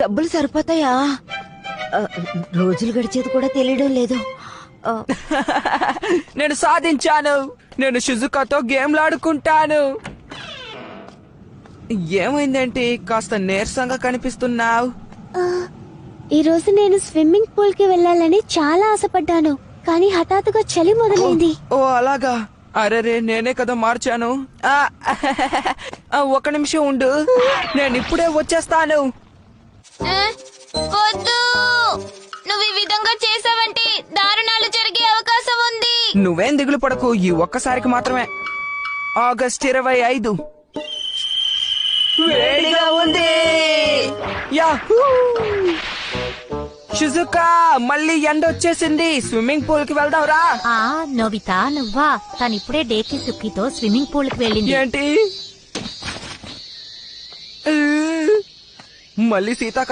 డబ్బులు సరిపోతాయా? రోజులు గడిచేది కూడా తెలియడం లేదు. నేను సాధించాను. నేను షిజుకాతో గేమ్లాడుకుంటాను. ఏమైందేంటి? కాస్త నీరసంగా కనిపిస్తున్నావు. ఈ రోజు నేను స్విమ్మింగ్ పూల్ కి వెళ్ళాలని చాలా ఆశపడ్డాను, కానీ హఠాత్తుగా చలి మొదలైంది. ఓ అలాగా. అరెరే, నేనే కదా మార్చాను. ఒక నిమిషం ఉండు, నేను ఇప్పుడే వచ్చేస్తాను. వద్దు, నువ్వు ఈ విధంగా చేసావంటే దారుణాలు జరిగే అవకాశం ఉంది. నువ్వేం దిగులు పడకు, ఈ ఒక్కసారికి మాత్రమే. ఆగస్ట్ 25 వేడిగా ఉంది. యాహూ! షిజుకా, మళ్ళీ ఎండ వచ్చేసింది. స్విమ్మింగ్ పూల్ కి వెళ్దాంరా. నోబితా నువ్వా? తనిప్పుడే డేకి సుక్కితో స్విమ్మింగ్ పూల్ కి వెళ్ళింది. ఏంటి? మళ్ళీ సీతాకాలం